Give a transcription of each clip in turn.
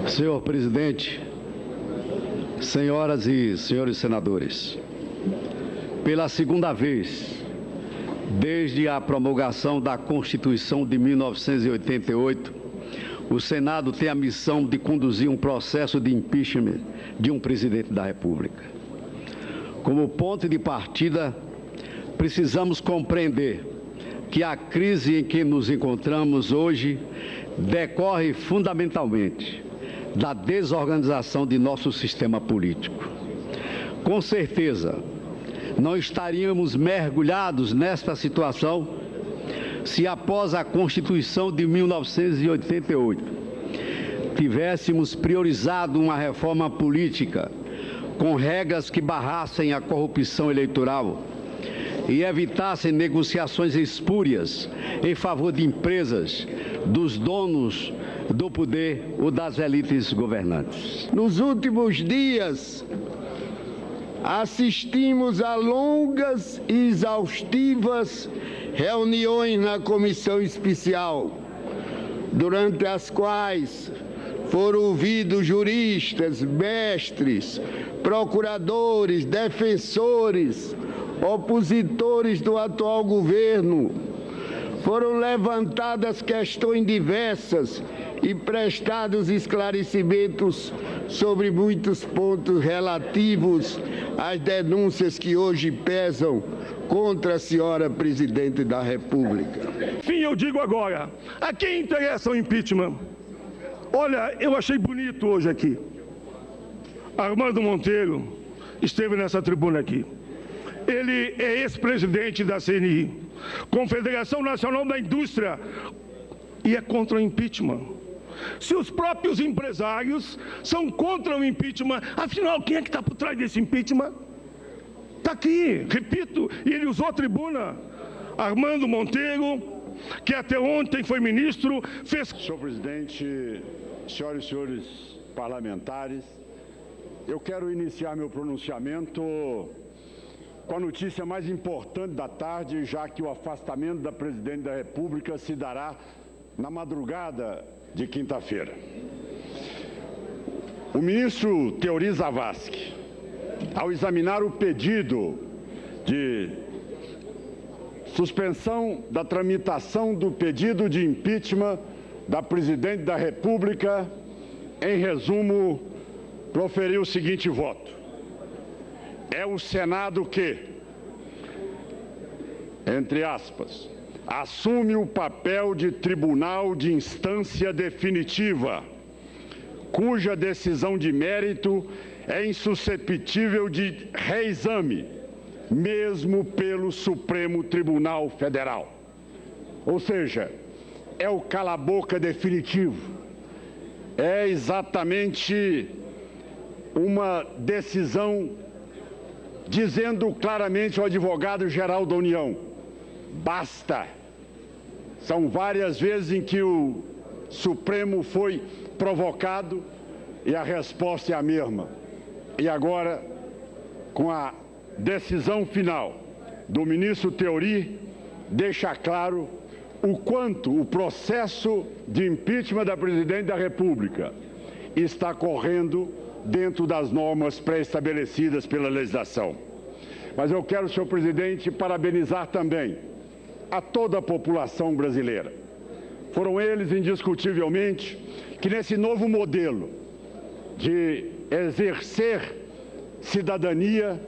Senhor presidente, senhoras e senhores senadores, pela segunda vez, desde a promulgação da Constituição de 1988, o Senado tem a missão de conduzir um processo de impeachment de um presidente da República. Como ponto de partida, precisamos compreender que a crise em que nos encontramos hoje decorre fundamentalmente da desorganização de nosso sistema político. Com certeza, não estaríamos mergulhados nesta situação se, após a Constituição de 1988, tivéssemos priorizado uma reforma política com regras que barrassem a corrupção eleitoral e evitassem negociações espúrias em favor de empresas, dos donos do poder ou das elites governantes. Nos últimos dias, assistimos a longas e exaustivas reuniões na comissão especial, durante as quais foram ouvidos juristas, mestres, procuradores, defensores, opositores do atual governo. Foram levantadas questões diversas e prestados esclarecimentos sobre muitos pontos relativos às denúncias que hoje pesam contra a senhora presidente da República. Enfim, eu digo agora, a quem interessa o impeachment? Olha, eu achei bonito hoje aqui. Armando Monteiro esteve nessa tribuna aqui. Ele é ex-presidente da CNI, Confederação Nacional da Indústria, e é contra o impeachment. Se os próprios empresários são contra o impeachment, afinal, quem é que está por trás desse impeachment? Está aqui, repito, e ele usou a tribuna. Armando Monteiro, que até ontem foi ministro, fez... Senhor presidente, senhoras e senhores parlamentares, eu quero iniciar meu pronunciamento com a notícia mais importante da tarde, já que o afastamento da presidente da República se dará na madrugada de quinta-feira. O ministro Teori Zavascki, ao examinar o pedido de suspensão da tramitação do pedido de impeachment da presidente da República, em resumo, proferiu o seguinte voto: é o Senado que, entre aspas, assume o papel de tribunal de instância definitiva, cuja decisão de mérito é insuscetível de reexame, mesmo pelo Supremo Tribunal Federal. Ou seja, é o cala-boca definitivo. É exatamente uma decisão dizendo claramente ao advogado-geral da União: basta. São várias vezes em que o Supremo foi provocado e a resposta é a mesma. E agora, com a decisão final do ministro Teori, deixa claro o quanto o processo de impeachment da presidente da República está correndo dentro das normas pré-estabelecidas pela legislação. Mas eu quero, senhor presidente, parabenizar também a toda a população brasileira. Foram eles, indiscutivelmente, que nesse novo modelo de exercer cidadania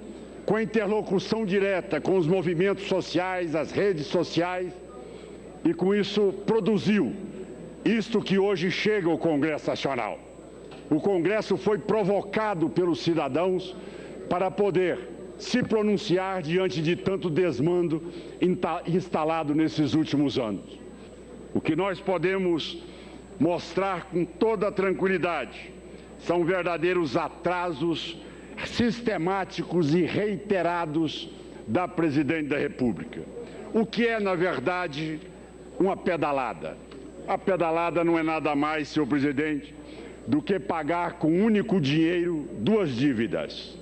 com interlocução direta com os movimentos sociais, as redes sociais, e com isso produziu isto que hoje chega ao Congresso Nacional. O Congresso foi provocado pelos cidadãos para poder se pronunciar diante de tanto desmando instalado nesses últimos anos. O que nós podemos mostrar com toda tranquilidade são verdadeiros atrasos sistemáticos e reiterados da presidente da República. O que é, na verdade, uma pedalada. A pedalada não é nada mais, senhor presidente, do que pagar com um único dinheiro duas dívidas.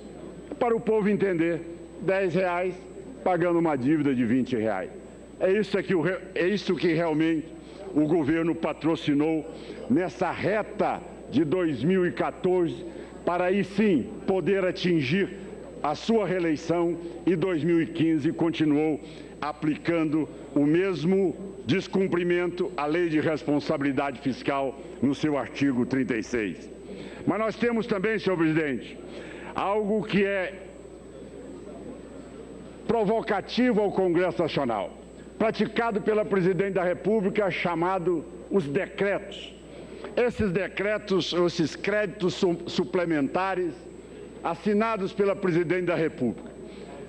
Para o povo entender, R$10 pagando uma dívida de R$20. É isso que realmente o governo patrocinou nessa reta de 2014, para aí sim poder atingir a sua reeleição, e 2015 continuou aplicando o mesmo descumprimento à Lei de Responsabilidade Fiscal no seu artigo 36. Mas nós temos também, senhor presidente, algo que é provocativo ao Congresso Nacional, praticado pela Presidente da República, chamado os decretos. Esses decretos, esses créditos suplementares, assinados pela Presidente da República,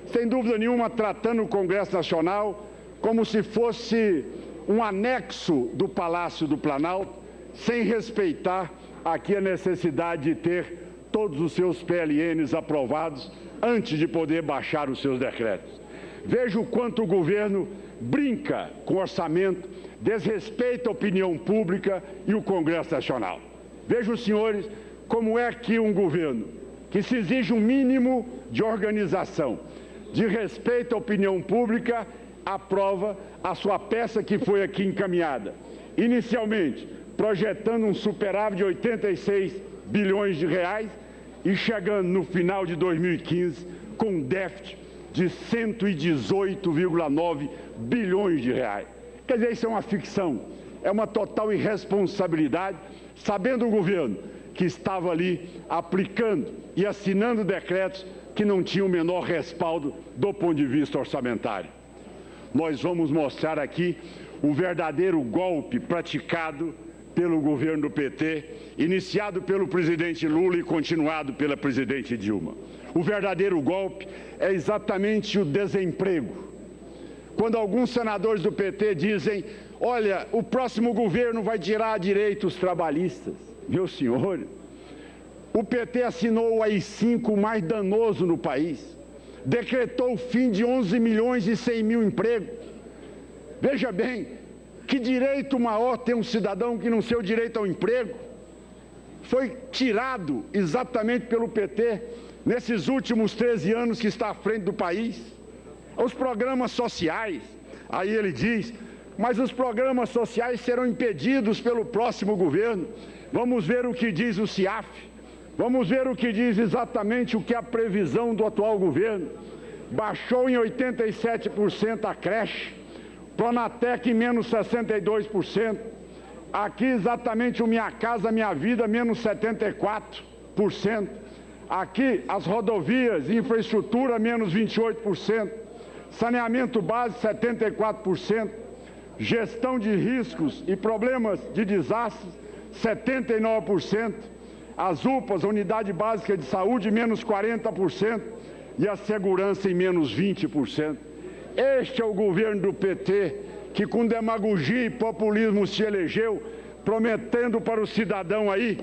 sem dúvida nenhuma tratando o Congresso Nacional como se fosse um anexo do Palácio do Planalto, sem respeitar aqui a necessidade de ter todos os seus PLNs aprovados antes de poder baixar os seus decretos. Veja o quanto o governo brinca com o orçamento, desrespeita a opinião pública e o Congresso Nacional. Veja os senhores como é que um governo que se exige um mínimo de organização, de respeito à opinião pública, aprova a sua peça que foi aqui encaminhada. Inicialmente, projetando um superávit de 86 bilhões de reais e chegando no final de 2015 com um déficit de 118,9 bilhões de reais. Quer dizer, isso é uma ficção, é uma total irresponsabilidade, sabendo o governo que estava ali aplicando e assinando decretos que não tinham o menor respaldo do ponto de vista orçamentário. Nós vamos mostrar aqui o verdadeiro golpe praticado pelo governo do PT, iniciado pelo presidente Lula e continuado pela presidente Dilma. O verdadeiro golpe é exatamente o desemprego. Quando alguns senadores do PT dizem, olha, o próximo governo vai tirar direitos trabalhistas. Meus senhores, o PT assinou o AI-5 mais danoso no país, decretou o fim de 11 milhões e 100 mil empregos. Veja bem, que direito maior tem um cidadão que não seu direito ao emprego? Foi tirado exatamente pelo PT nesses últimos 13 anos que está à frente do país. Os programas sociais, aí ele diz, mas os programas sociais serão impedidos pelo próximo governo. Vamos ver o que diz o CIAF, vamos ver o que diz exatamente o que é a previsão do atual governo. Baixou em 87% a creche, Pronatec em menos 62%, aqui exatamente o Minha Casa Minha Vida menos 74%, aqui as rodovias e infraestrutura menos 28%, saneamento básico 74%, gestão de riscos e problemas de desastres 79%, as UPAs, Unidade Básica de Saúde, menos 40% e a segurança em menos 20%. Este é o governo do PT que com demagogia e populismo se elegeu, prometendo para o cidadão aí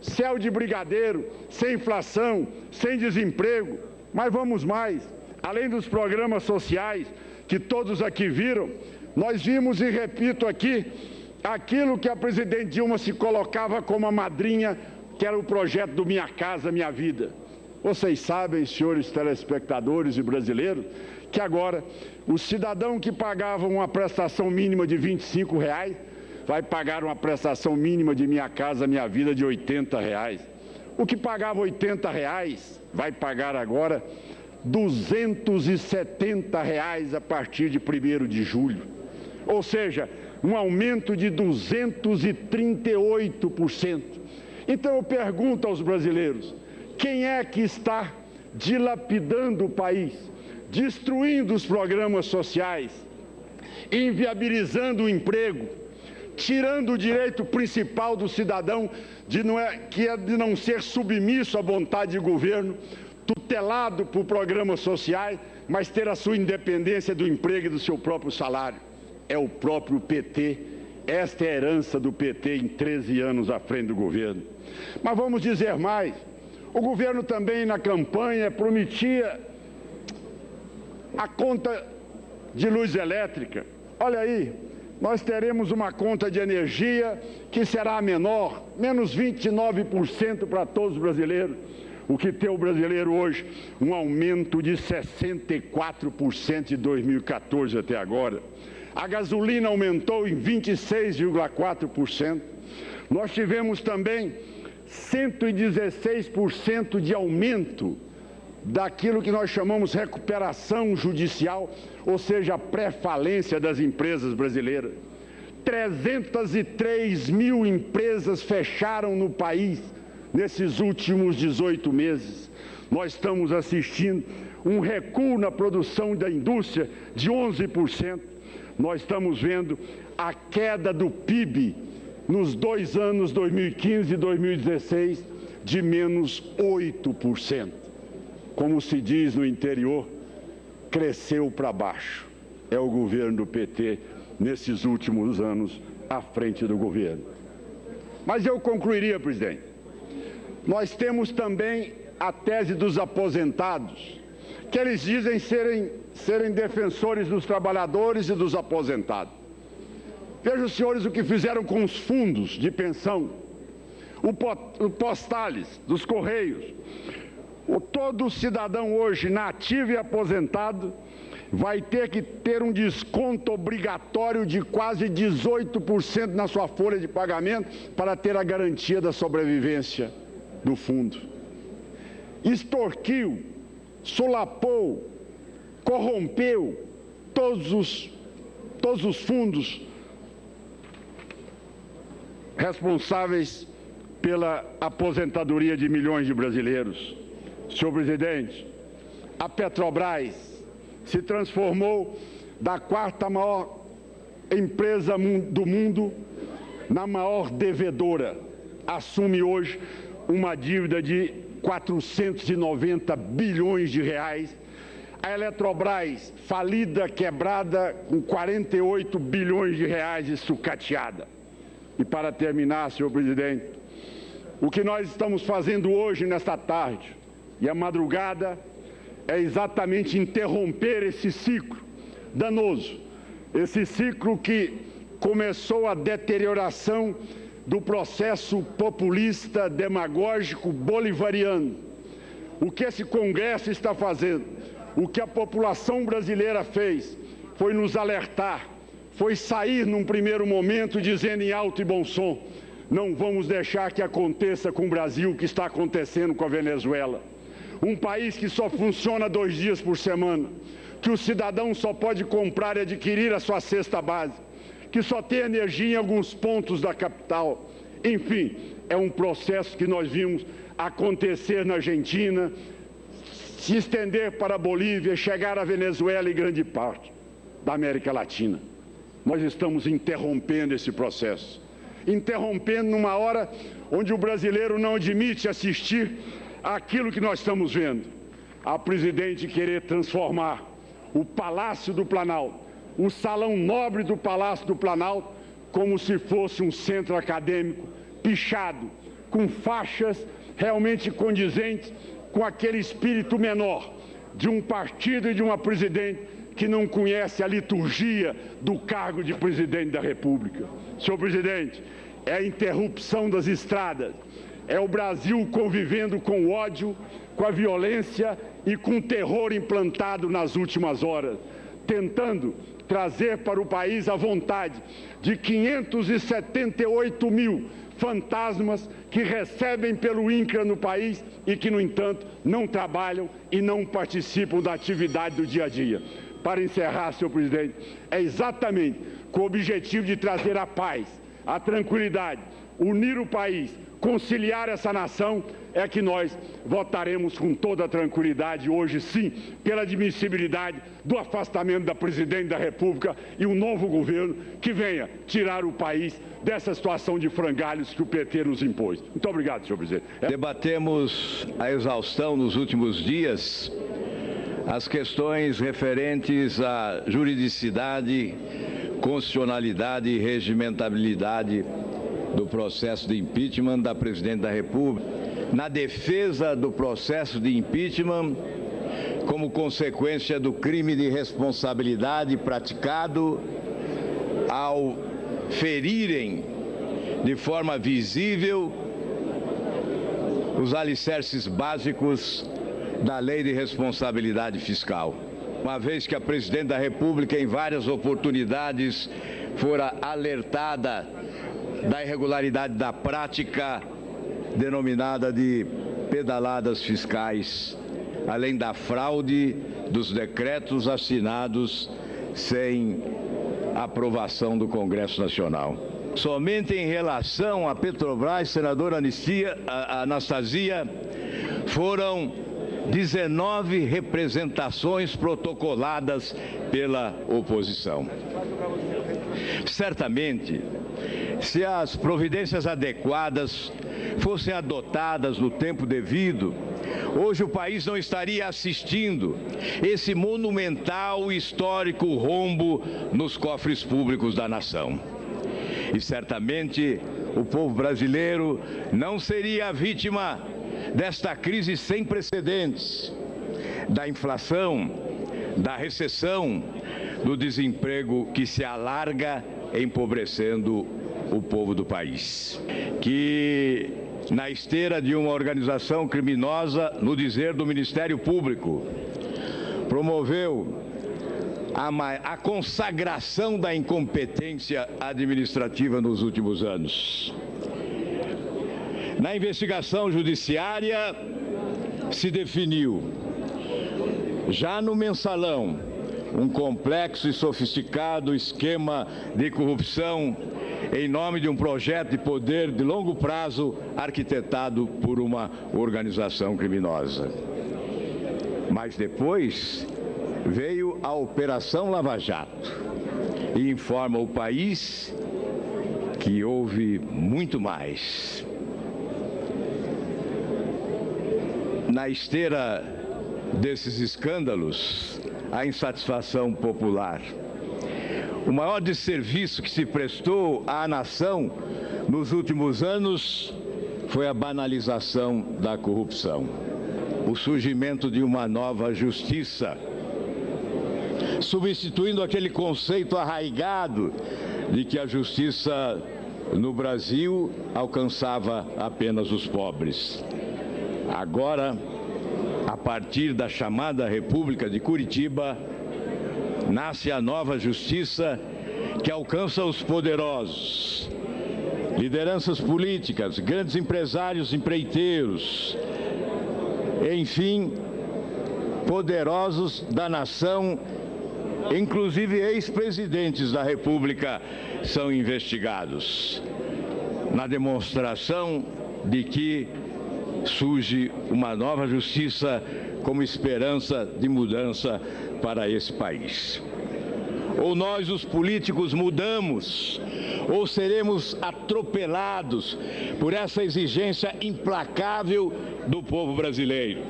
céu de brigadeiro, sem inflação, sem desemprego. Mas vamos mais, além dos programas sociais que todos aqui viram, nós vimos e repito aqui, aquilo que a presidente Dilma se colocava como a madrinha, que era o projeto do Minha Casa Minha Vida. Vocês sabem, senhores telespectadores e brasileiros, que agora o cidadão que pagava uma prestação mínima de R$25 vai pagar uma prestação mínima de Minha Casa Minha Vida de R$80. O que pagava R$80 vai pagar agora R$270 a partir de 1º de julho. Ou seja, um aumento de 238%. Então eu pergunto aos brasileiros, quem é que está dilapidando o país, destruindo os programas sociais, inviabilizando o emprego, tirando o direito principal do cidadão que é de não ser submisso à vontade de governo, tutelado por programas sociais, mas ter a sua independência do emprego e do seu próprio salário? É o próprio PT. Esta é a herança do PT em 13 anos à frente do governo. Mas vamos dizer mais, o governo também na campanha prometia a conta de luz elétrica. Olha aí, nós teremos uma conta de energia que será a menor, menos 29% para todos os brasileiros. O que tem o brasileiro hoje? Um aumento de 64% de 2014 até agora. A gasolina aumentou em 26,4%. Nós tivemos também 116% de aumento daquilo que nós chamamos recuperação judicial, ou seja, a pré-falência das empresas brasileiras. 303 mil empresas fecharam no país nesses últimos 18 meses. Nós estamos assistindo um recuo na produção da indústria de 11%. Nós estamos vendo a queda do PIB nos 2 anos, 2015 e 2016, de menos 8%. Como se diz no interior, cresceu para baixo. É o governo do PT nesses últimos anos à frente do governo. Mas eu concluiria, presidente. Nós temos também a tese dos aposentados, que eles dizem serem defensores dos trabalhadores e dos aposentados. Vejam, senhores, o que fizeram com os fundos de pensão, o postales dos Correios. Todo cidadão hoje, nativo e aposentado, vai ter que ter um desconto obrigatório de quase 18% na sua folha de pagamento para ter a garantia da sobrevivência do fundo. Extorquiu, solapou, corrompeu todos os fundos responsáveis pela aposentadoria de milhões de brasileiros. Senhor presidente, a Petrobras se transformou da 4ª maior empresa do mundo na maior devedora. Assume hoje uma dívida de 490 bilhões de reais. A Eletrobras, falida, quebrada, com 48 bilhões de reais e sucateada. E para terminar, senhor presidente, o que nós estamos fazendo hoje, nesta tarde e a madrugada, é exatamente interromper esse ciclo danoso, esse ciclo que começou a deterioração do processo populista, demagógico, bolivariano. O que esse Congresso está fazendo, o que a população brasileira fez, foi nos alertar, foi sair num primeiro momento dizendo em alto e bom som: não vamos deixar que aconteça com o Brasil o que está acontecendo com a Venezuela. Um país que só funciona 2 dias por semana, que o cidadão só pode comprar e adquirir a sua cesta básica, que só tem energia em alguns pontos da capital. Enfim, é um processo que nós vimos acontecer na Argentina, se estender para a Bolívia, chegar à Venezuela e grande parte da América Latina. Nós estamos interrompendo esse processo, interrompendo numa hora onde o brasileiro não admite assistir àquilo que nós estamos vendo. A presidente querer transformar o Palácio do Planalto, o salão nobre do Palácio do Planalto, como se fosse um centro acadêmico pichado, com faixas realmente condizentes com aquele espírito menor de um partido e de uma presidente que não conhece a liturgia do cargo de presidente da República. Senhor presidente, é a interrupção das estradas, é o Brasil convivendo com o ódio, com a violência e com o terror implantado nas últimas horas, tentando trazer para o país a vontade de 578 mil fantasmas que recebem pelo INCRA no país e que, no entanto, não trabalham e não participam da atividade do dia a dia. Para encerrar, senhor presidente, é exatamente com o objetivo de trazer a paz, a tranquilidade, unir o país, conciliar essa nação, é que nós votaremos com toda a tranquilidade hoje, sim, pela admissibilidade do afastamento da presidente da República e um novo governo que venha tirar o país dessa situação de frangalhos que o PT nos impôs. Muito obrigado, senhor presidente. Debatemos a exaustão nos últimos dias as questões referentes à juridicidade, constitucionalidade e regimentabilidade do processo de impeachment da presidente da República, na defesa do processo de impeachment como consequência do crime de responsabilidade praticado ao ferirem de forma visível os alicerces básicos da Lei de Responsabilidade Fiscal. Uma vez que a presidente da República, em várias oportunidades, fora alertada da irregularidade da prática denominada de pedaladas fiscais, além da fraude dos decretos assinados sem aprovação do Congresso Nacional. Somente em relação à Petrobras, senadora Anastasia, foram 19 representações protocoladas pela oposição. Certamente, se as providências adequadas fossem adotadas no tempo devido, hoje o país não estaria assistindo esse monumental e histórico rombo nos cofres públicos da nação. E certamente o povo brasileiro não seria vítima desta crise sem precedentes, da inflação, da recessão, do desemprego que se alarga, empobrecendo o povo do país. Que, na esteira de uma organização criminosa, no dizer do Ministério Público, promoveu a consagração da incompetência administrativa nos últimos anos. Na investigação judiciária, se definiu, já no mensalão, um complexo e sofisticado esquema de corrupção em nome de um projeto de poder de longo prazo arquitetado por uma organização criminosa. Mas depois veio a Operação Lava Jato e informa o país que houve muito mais. Na esteira desses escândalos, a insatisfação popular. O maior desserviço que se prestou à nação nos últimos anos foi a banalização da corrupção. O surgimento de uma nova justiça, substituindo aquele conceito arraigado de que a justiça no Brasil alcançava apenas os pobres. Agora, a partir da chamada República de Curitiba, nasce a nova justiça que alcança os poderosos, lideranças políticas, grandes empresários, empreiteiros, enfim, poderosos da nação, inclusive ex-presidentes da República são investigados, na demonstração de que surge uma nova justiça como esperança de mudança para esse país. Ou nós, os políticos, mudamos, ou seremos atropelados por essa exigência implacável do povo brasileiro.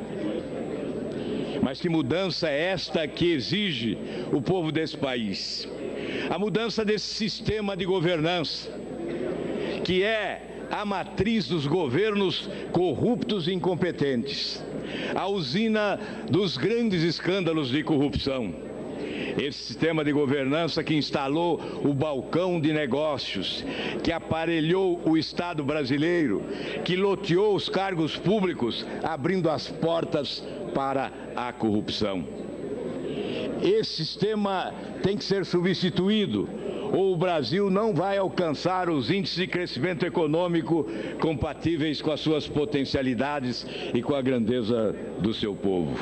Mas que mudança é esta que exige o povo desse país? A mudança desse sistema de governança, que é a matriz dos governos corruptos e incompetentes, a usina dos grandes escândalos de corrupção. Esse sistema de governança que instalou o balcão de negócios, que aparelhou o Estado brasileiro, que loteou os cargos públicos, abrindo as portas para a corrupção. Esse sistema tem que ser substituído, ou o Brasil não vai alcançar os índices de crescimento econômico compatíveis com as suas potencialidades e com a grandeza do seu povo.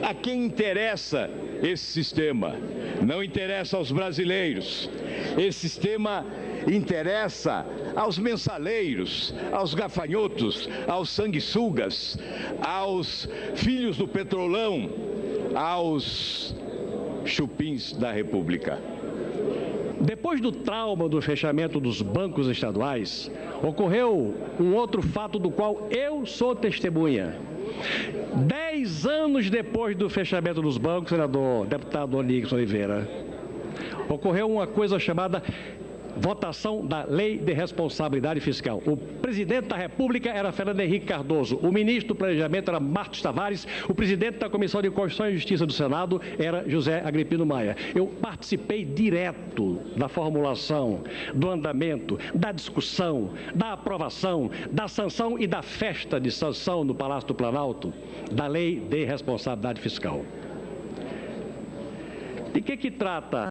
A quem interessa esse sistema? Não interessa aos brasileiros. Esse sistema interessa aos mensaleiros, aos gafanhotos, aos sanguessugas, aos filhos do petrolão, aos chupins da República. Depois do trauma do fechamento dos bancos estaduais, ocorreu um outro fato do qual eu sou testemunha. 10 anos depois do fechamento dos bancos, deputado Onix Oliveira, ocorreu uma coisa chamada votação da Lei de Responsabilidade Fiscal. O presidente da República era Fernando Henrique Cardoso, o ministro do Planejamento era Marcos Tavares, o presidente da Comissão de Constituição e Justiça do Senado era José Agripino Maia. Eu participei direto da formulação, do andamento, da discussão, da aprovação, da sanção e da festa de sanção no Palácio do Planalto da Lei de Responsabilidade Fiscal. De que trata